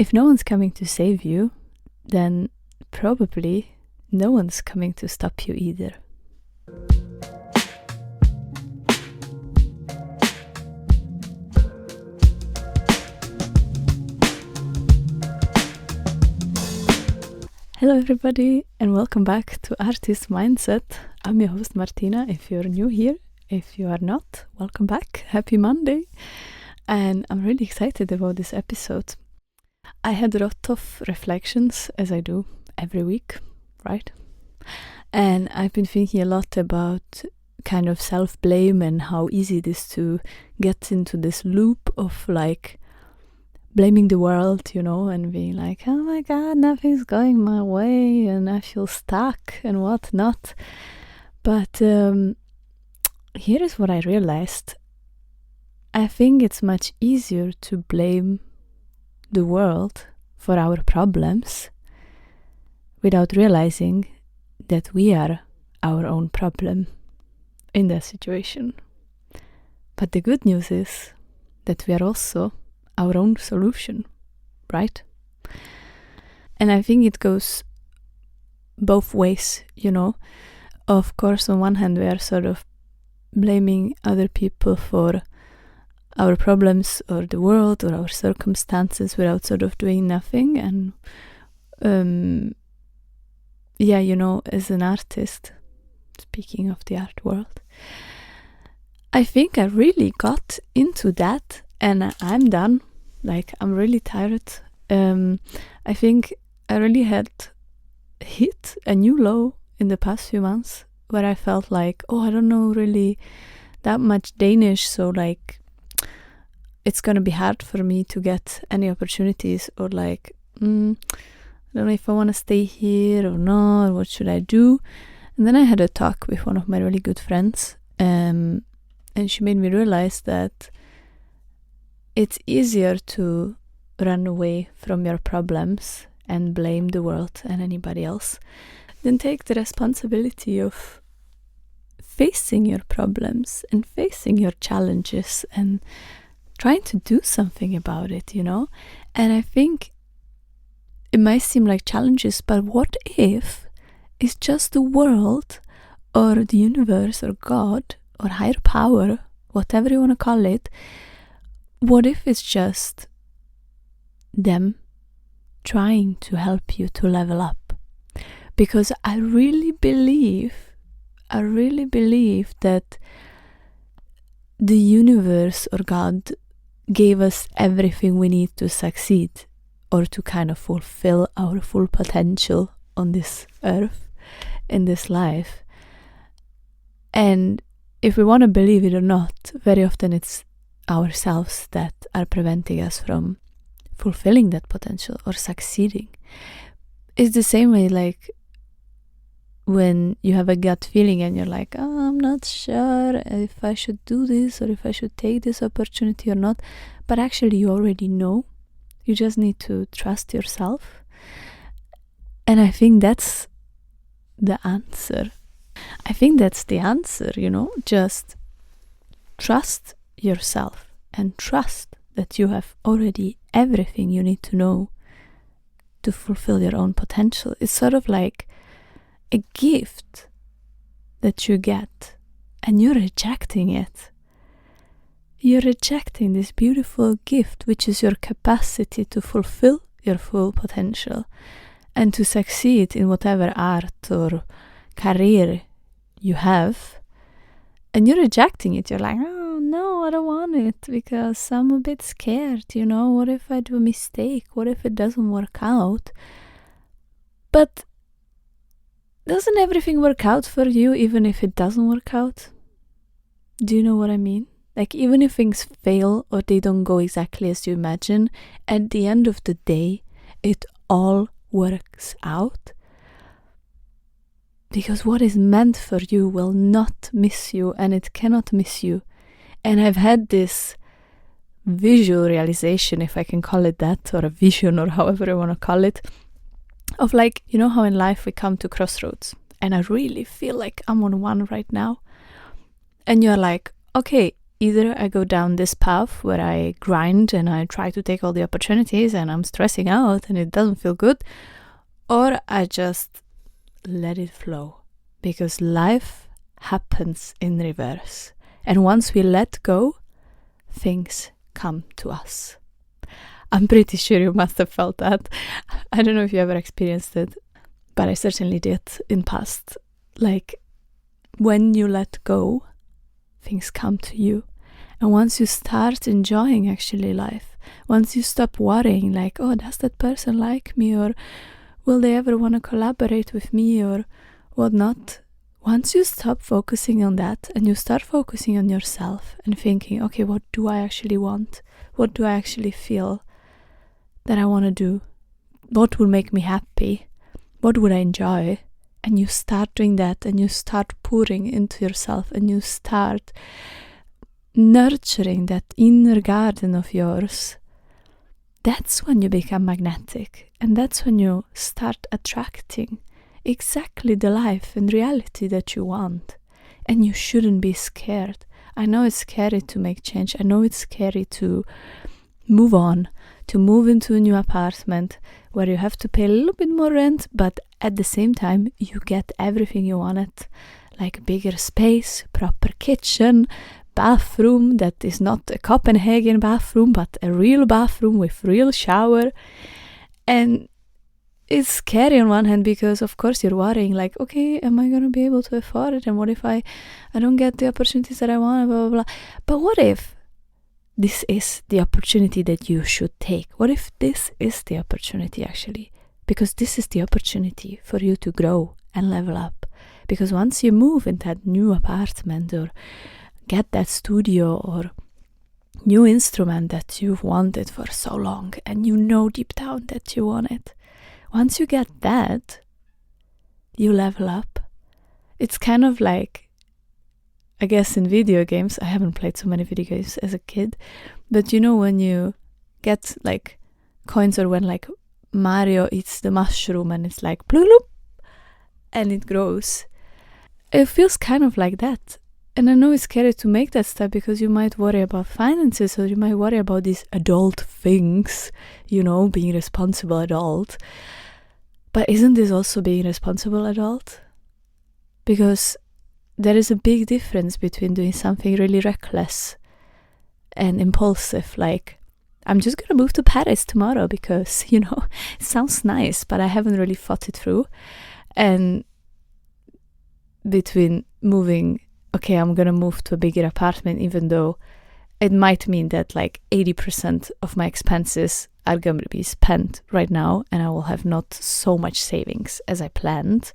if no one's coming to save you, then probably no one's coming to stop you either. Hello everybody and welcome back to Artist Mindset. I'm your host Martina. If you're new here, if you are not, welcome back. Happy Monday. And I'm really excited about this episode. I had a lot of reflections, as I do every week, right? And I've been thinking a lot about kind of self-blame and how easy it is to get into this loop of like blaming the world, and being like, oh my god, nothing's going my way and I feel stuck and whatnot. But here is what I realized. I think it's much easier to blame the world for our problems without realizing that we are our own problem in that situation. But the good news is that we are also our own solution, right? And I think it goes both ways, Of course, on one hand, we are sort of blaming other people for our problems or the world or our circumstances without sort of doing nothing. And as an artist, speaking of the art world, I think I really got into that. And I'm done. Like, I'm really tired. I think I really had hit a new low in the past few months where I felt like, I don't know really that much Danish, so like it's gonna be hard for me to get any opportunities, or like, I don't know if I want to stay here or not, what should I do? And then I had a talk with one of my really good friends, and she made me realize that it's easier to run away from your problems and blame the world and anybody else than take the responsibility of facing your problems and facing your challenges and trying to do something about it, And I think it might seem like challenges, but what if it's just the world or the universe or God or higher power, whatever you want to call it? What if it's just them trying to help you to level up? Because I really believe that the universe or God gave us everything we need to succeed or to kind of fulfill our full potential on this earth, in this life. And if we want to believe it or not, very often it's ourselves that are preventing us from fulfilling that potential or succeeding. It's the same way like when you have a gut feeling and you're like, I'm not sure if I should do this or if I should take this opportunity or not, but actually you already know. You just need to trust yourself. And I think that's the answer. Just trust yourself and trust that you have already everything you need to know to fulfill your own potential. It's sort of like a gift that you get and you're rejecting it. You're rejecting this beautiful gift, which is your capacity to fulfill your full potential and to succeed in whatever art or career you have. And you're rejecting it. You're like, no, I don't want it because I'm a bit scared, What if I do a mistake? What if it doesn't work out? But doesn't everything work out for you even if it doesn't work out? Do you know what I mean? Like, even if things fail or they don't go exactly as you imagine, at the end of the day, it all works out. Because what is meant for you will not miss you, and it cannot miss you. And I've had this visual realization, if I can call it that, or a vision, or however I want to call it, of like, how in life we come to crossroads, and I really feel like I'm on one right now. And you're like, okay, either I go down this path where I grind and I try to take all the opportunities and I'm stressing out and it doesn't feel good, or I just let it flow, because life happens in reverse. And once we let go, things come to us. I'm pretty sure you must have felt that. I don't know if you ever experienced it, but I certainly did in past. Like, when you let go, things come to you. And once you start enjoying actually life, once you stop worrying like, oh, does that person like me, or will they ever want to collaborate with me, or whatnot, once you stop focusing on that and you start focusing on yourself and thinking, okay, what do I actually want? What do I actually feel that I want to do? What will make me happy? What would I enjoy? And you start doing that, and you start pouring into yourself, and you start nurturing that inner garden of yours. That's when you become magnetic, and that's when you start attracting exactly the life and reality that you want. And you shouldn't be scared. I know it's scary to make change. I know it's scary to move on, to move into a new apartment where you have to pay a little bit more rent, but at the same time you get everything you wanted, like bigger space, proper kitchen, bathroom that is not a Copenhagen bathroom but a real bathroom with real shower. And it's scary on one hand, because of course you're worrying like, okay, am I going to be able to afford it? And what if I don't get the opportunities that I want, blah, blah, blah. But what if this is the opportunity that you should take? What if this is the opportunity actually? Because this is the opportunity for you to grow and level up. Because once you move in that new apartment, or get that studio or new instrument that you've wanted for so long, and you know deep down that you want it, once you get that, you level up. It's kind of like, I guess in video games, I haven't played so many video games as a kid, but you know when you get like coins, or when like Mario eats the mushroom and it's like bloop, and it grows. It feels kind of like that. And I know it's scary to make that step, because you might worry about finances, or you might worry about these adult things, you know, being responsible adult. But isn't this also being responsible adult? Because there is a big difference between doing something really reckless and impulsive, like, I'm just gonna move to Paris tomorrow because, you know, it sounds nice, but I haven't really thought it through. And between moving, okay, I'm gonna move to a bigger apartment, even though it might mean that like 80% of my expenses are gonna be spent right now, and I will have not so much savings as I planned.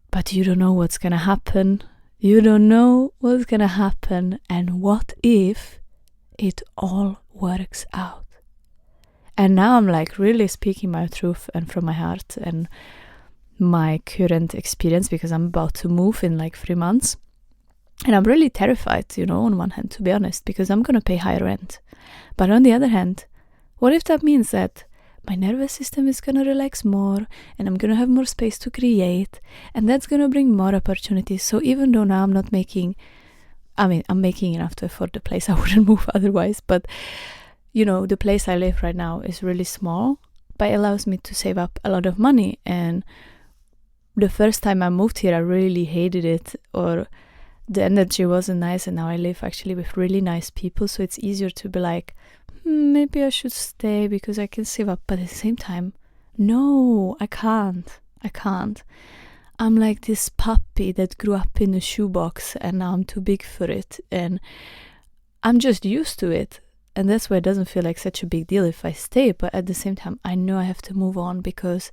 But you don't know what's gonna happen. You don't know what's gonna happen, and what if it all works out? And now I'm like really speaking my truth and from my heart and my current experience, because I'm about to move in like 3 months. And I'm really terrified, you know, on one hand, to be honest, because I'm gonna pay higher rent. But on the other hand, what if that means that my nervous system is gonna relax more, and I'm gonna have more space to create, and that's gonna bring more opportunities. So even though now I'm making enough to afford the place, I wouldn't move otherwise, but you know, the place I live right now is really small, but it allows me to save up a lot of money. And the first time I moved here, I really hated it, or the energy wasn't nice, and now I live actually with really nice people, so it's easier to be like, maybe I should stay because I can save up. But at the same time, no, I can't. I'm like this puppy that grew up in a shoebox, and now I'm too big for it, and I'm just used to it, and that's why it doesn't feel like such a big deal if I stay. But at the same time, I know I have to move on, because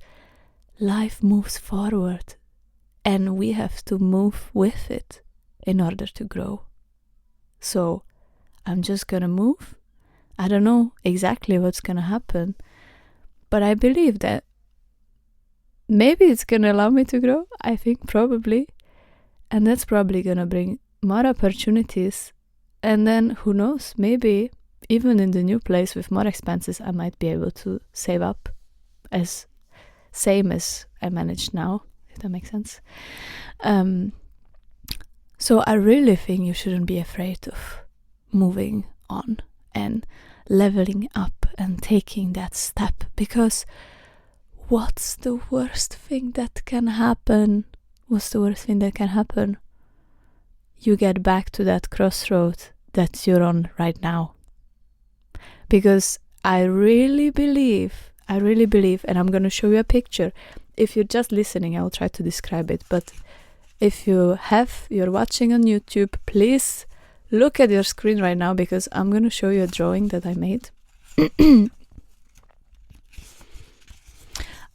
life moves forward, and we have to move with it in order to grow. So I'm just gonna move. I don't know exactly what's gonna happen, but I believe that maybe it's gonna allow me to grow. I think probably, and that's probably gonna bring more opportunities. And then who knows, maybe even in the new place with more expenses, I might be able to save up as same as I manage now, if that makes sense. So I really think you shouldn't be afraid of moving on and leveling up and taking that step. Because what's the worst thing that can happen? What's the worst thing that can happen? You get back to that crossroad that you're on right now. Because I really believe, and I'm going to show you a picture. If you're just listening, I'll try to describe it. But if you're watching on YouTube, please look at your screen right now, because I'm going to show you a drawing that I made.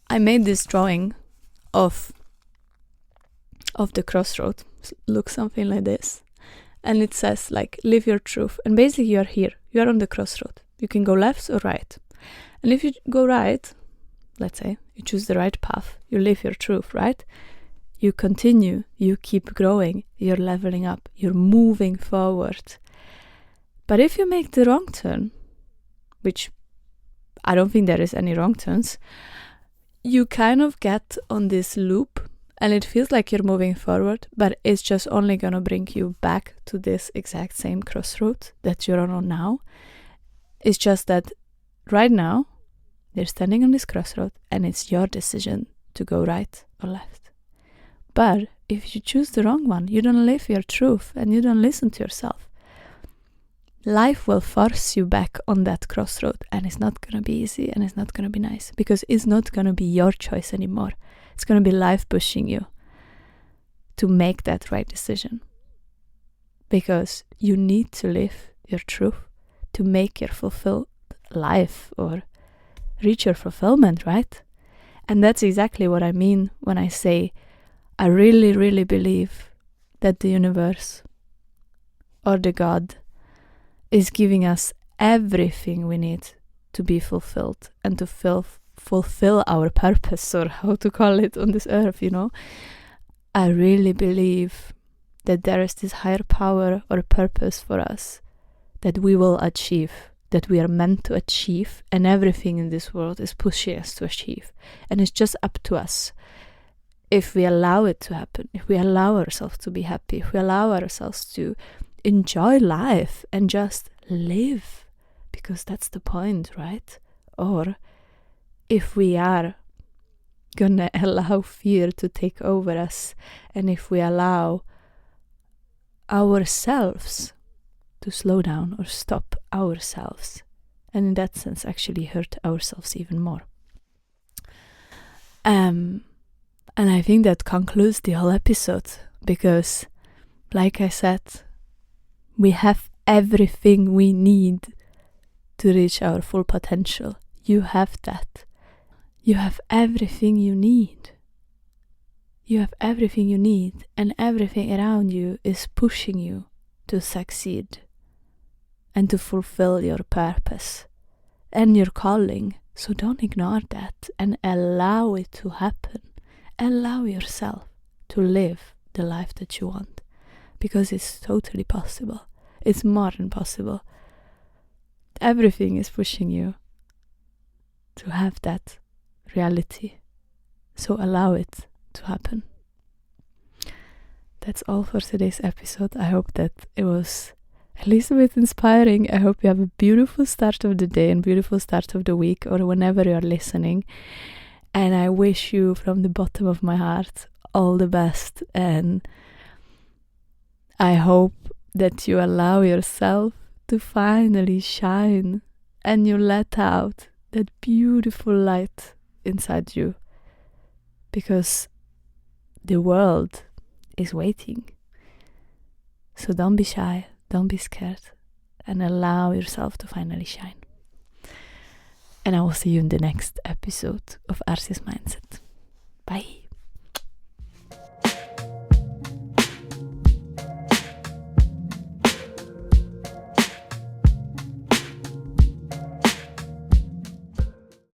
I made this drawing of the crossroad. Looks something like this. And it says, like, live your truth. And basically you are here. You are on the crossroad. You can go left or right. And if you go right, let's say, you choose the right path, you live your truth, right? You continue, you keep growing, you're leveling up, you're moving forward. But if you make the wrong turn, which I don't think there is any wrong turns, you kind of get on this loop and it feels like you're moving forward, but it's just only gonna bring you back to this exact same crossroad that you're on now. It's just that right now, you're standing on this crossroad and it's your decision to go right or left. But if you choose the wrong one, you don't live your truth and you don't listen to yourself, life will force you back on that crossroad, and it's not going to be easy and it's not going to be nice, because it's not going to be your choice anymore. It's going to be life pushing you to make that right decision, because you need to live your truth to make your fulfilled life or reach your fulfillment, right? And that's exactly what I mean when I say I really, really believe that the universe or the God is giving us everything we need to be fulfilled and to fulfill our purpose, or how to call it, on this earth, you know. I really believe that there is this higher power or purpose for us that we will achieve, that we are meant to achieve, and everything in this world is pushing us to achieve. And it's just up to us if we allow it to happen, if we allow ourselves to be happy, if we allow ourselves to enjoy life and just live, because that's the point, right? Or if we are gonna allow fear to take over us, and if we allow ourselves to slow down or stop ourselves, and in that sense actually hurt ourselves even more. And I think that concludes the whole episode, because like I said, we have everything we need to reach our full potential. You have that. You have everything you need. You have everything you need, and everything around you is pushing you to succeed and to fulfill your purpose and your calling. So don't ignore that and allow it to happen. Allow yourself to live the life that you want, because it's totally possible. It's more than possible. Everything is pushing you to have that reality. So allow it to happen. That's all for today's episode. I hope that it was at least a bit inspiring. I hope you have a beautiful start of the day and beautiful start of the week, or whenever you are listening. And I wish you from the bottom of my heart all the best. And I hope that you allow yourself to finally shine and you let out that beautiful light inside you, because the world is waiting. So don't be shy, don't be scared, and allow yourself to finally shine. And I will see you in the next episode of Arceus Mindset. Bye.